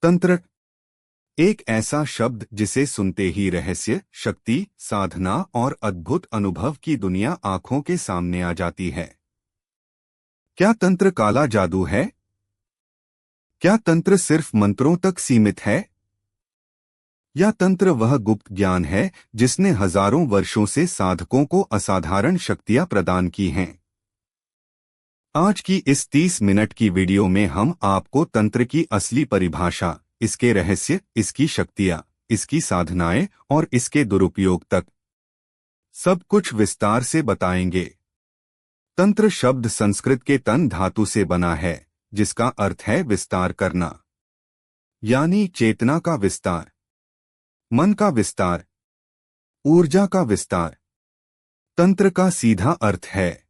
तंत्र एक ऐसा शब्द जिसे सुनते ही रहस्य, शक्ति, साधना और अद्भुत अनुभव की दुनिया आंखों के सामने आ जाती है। क्या तंत्र काला जादू है? क्या तंत्र सिर्फ मंत्रों तक सीमित है? या तंत्र वह गुप्त ज्ञान है जिसने हजारों वर्षों से साधकों को असाधारण शक्तियां प्रदान की हैं? आज की इस 30 मिनट की वीडियो में हम आपको तंत्र की असली परिभाषा, इसके रहस्य, इसकी शक्तियां, इसकी साधनाएं और इसके दुरुपयोग तक सब कुछ विस्तार से बताएंगे। तंत्र शब्द संस्कृत के तन धातु से बना है, जिसका अर्थ है विस्तार करना, यानी चेतना का विस्तार, मन का विस्तार, ऊर्जा का विस्तार। तंत्र का सीधा अर्थ है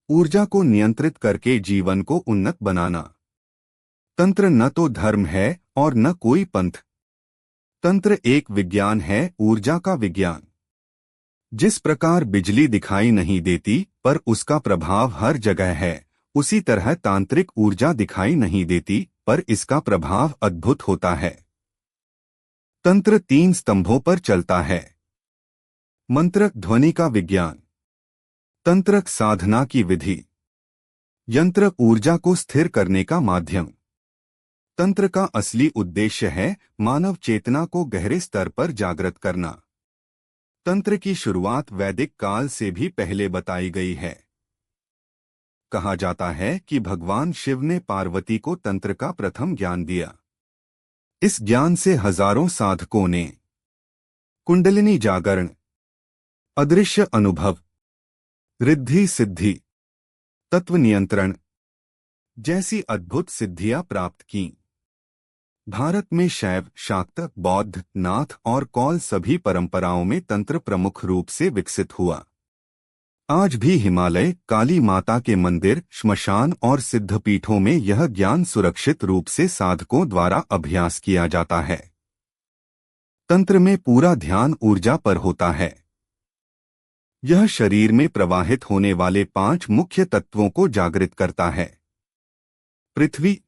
ऊर्जा को नियंत्रित करके जीवन को उन्नत बनाना। तंत्र न तो धर्म है और न कोई पंथ। तंत्र एक विज्ञान है, ऊर्जा का विज्ञान। जिस प्रकार बिजली दिखाई नहीं देती पर उसका प्रभाव हर जगह है, उसी तरह तांत्रिक ऊर्जा दिखाई नहीं देती पर इसका प्रभाव अद्भुत होता है। तंत्र 3 स्तंभों पर चलता है। मंत्र ध्वनि का विज्ञान, तंत्र साधना की विधि, यंत्र ऊर्जा को स्थिर करने का माध्यम। तंत्र का असली उद्देश्य है मानव चेतना को गहरे स्तर पर जागृत करना। तंत्र की शुरुआत वैदिक काल से भी पहले बताई गई है। कहा जाता है कि भगवान शिव ने पार्वती को तंत्र का प्रथम ज्ञान दिया। इस ज्ञान से हजारों साधकों ने कुंडलिनी जागरण, अदृश्य अनुभव, रिद्धि सिद्धि, तत्व नियंत्रण जैसी अद्भुत सिद्धियां प्राप्त की। भारत में शैव, शाक्त, बौद्ध, नाथ और कौल सभी परंपराओं में तंत्र प्रमुख रूप से विकसित हुआ। आज भी हिमालय, काली माता के मंदिर, श्मशान और सिद्धपीठों में यह ज्ञान सुरक्षित रूप से साधकों द्वारा अभ्यास किया जाता है। तंत्र में पूरा ध्यान ऊर्जा पर होता है। यह शरीर में प्रवाहित होने वाले 5 मुख्य तत्वों को जागृत करता है। पृथ्वी,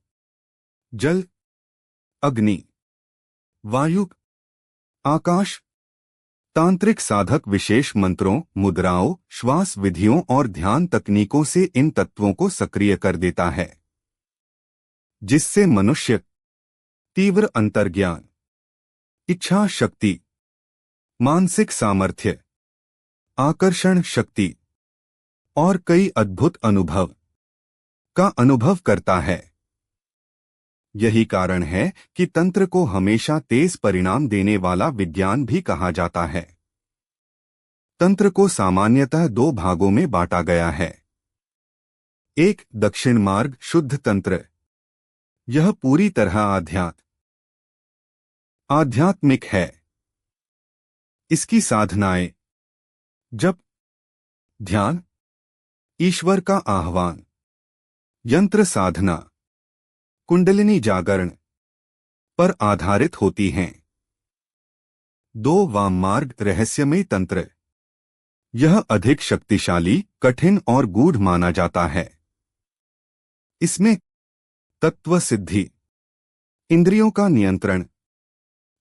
जल, अग्नि, वायु, आकाश। तांत्रिक साधक विशेष मंत्रों, मुद्राओं, श्वास विधियों और ध्यान तकनीकों से इन तत्वों को सक्रिय कर देता है, जिससे मनुष्य तीव्र अंतर्ज्ञान, इच्छा शक्ति, मानसिक सामर्थ्य, आकर्षण शक्ति और कई अद्भुत अनुभव का अनुभव करता है। यही कारण है कि तंत्र को हमेशा तेज परिणाम देने वाला विज्ञान भी कहा जाता है। तंत्र को सामान्यतः 2 भागों में बांटा गया है। एक दक्षिण मार्ग शुद्ध तंत्र। यह पूरी तरह आध्यात्मिक है। इसकी साधनाएं जप, ध्यान, ईश्वर का आह्वान, यंत्र साधना, कुंडलिनी जागरण पर आधारित होती हैं। 2 वाम मार्ग रहस्यमय तंत्र। यह अधिक शक्तिशाली, कठिन और गूढ़ माना जाता है। इसमें तत्व सिद्धि, इंद्रियों का नियंत्रण,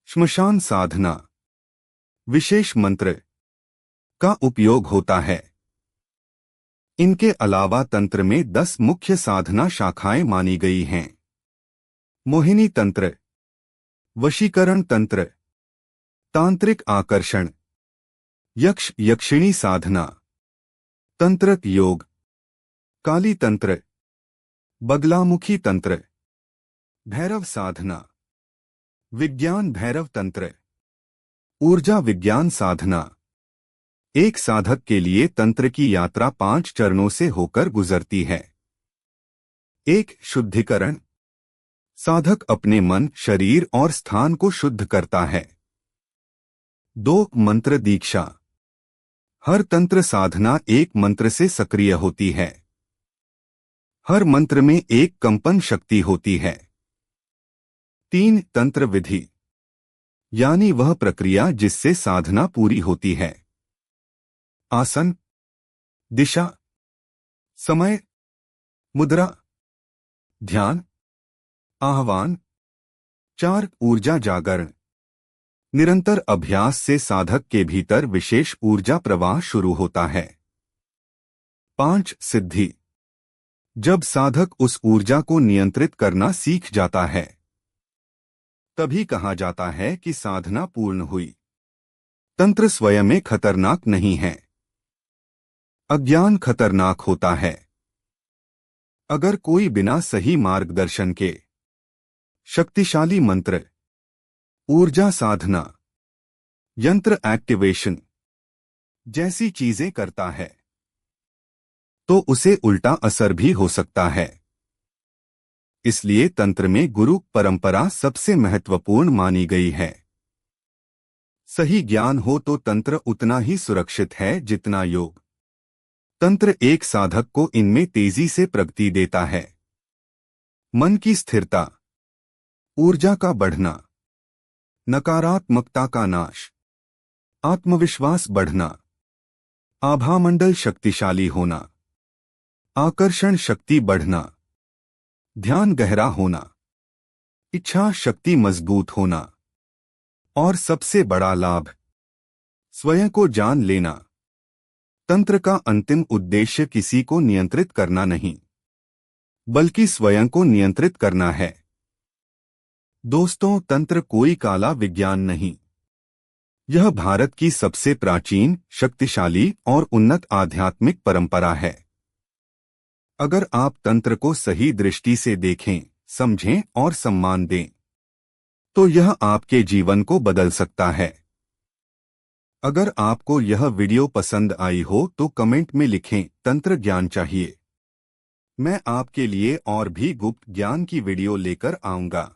श्मशान साधना, विशेष मंत्र का उपयोग होता है। इनके अलावा तंत्र में 10 मुख्य साधना शाखाएं मानी गई हैं। मोहिनी तंत्र, वशीकरण तंत्र, तांत्रिक आकर्षण, यक्ष यक्षिणी साधना, तंत्रक योग, काली तंत्र, बगलामुखी तंत्र, भैरव साधना, विज्ञान भैरव तंत्र, ऊर्जा विज्ञान साधना। एक साधक के लिए तंत्र की यात्रा 5 चरणों से होकर गुजरती है। 1 शुद्धिकरण। साधक अपने मन, शरीर और स्थान को शुद्ध करता है। 2 मंत्र दीक्षा। हर तंत्र साधना एक मंत्र से सक्रिय होती है। हर मंत्र में एक कंपन शक्ति होती है। 3 तंत्र विधि, यानी वह प्रक्रिया जिससे साधना पूरी होती है। आसन, दिशा, समय, मुद्रा, ध्यान, आह्वान, 4. ऊर्जा जागरण। निरंतर अभ्यास से साधक के भीतर विशेष ऊर्जा प्रवाह शुरू होता है। 5. सिद्धि। जब साधक उस ऊर्जा को नियंत्रित करना सीख जाता है तभी कहा जाता है कि साधना पूर्ण हुई। तंत्र स्वयं में खतरनाक नहीं है, अज्ञान खतरनाक होता है। अगर कोई बिना सही मार्गदर्शन के शक्तिशाली मंत्र, ऊर्जा साधना, यंत्र एक्टिवेशन जैसी चीजें करता है तो उसे उल्टा असर भी हो सकता है। इसलिए तंत्र में गुरु परंपरा सबसे महत्वपूर्ण मानी गई है। सही ज्ञान हो तो तंत्र उतना ही सुरक्षित है जितना योग। तंत्र एक साधक को इनमें तेजी से प्रगति देता है। मन की स्थिरता, ऊर्जा का बढ़ना, नकारात्मकता का नाश, आत्मविश्वास बढ़ना, आभामंडल शक्तिशाली होना, आकर्षण शक्ति बढ़ना, ध्यान गहरा होना, इच्छा शक्ति मजबूत होना और सबसे बड़ा लाभ, स्वयं को जान लेना। तंत्र का अंतिम उद्देश्य किसी को नियंत्रित करना नहीं, बल्कि स्वयं को नियंत्रित करना है। दोस्तों, तंत्र कोई काला विज्ञान नहीं। यह भारत की सबसे प्राचीन, शक्तिशाली और उन्नत आध्यात्मिक परंपरा है। अगर आप तंत्र को सही दृष्टि से देखें, समझें और सम्मान दें, तो यह आपके जीवन को बदल सकता है। अगर आपको यह वीडियो पसंद आई हो तो कमेंट में लिखें, तंत्र ज्ञान चाहिए। मैं आपके लिए और भी गुप्त ज्ञान की वीडियो लेकर आऊंगा।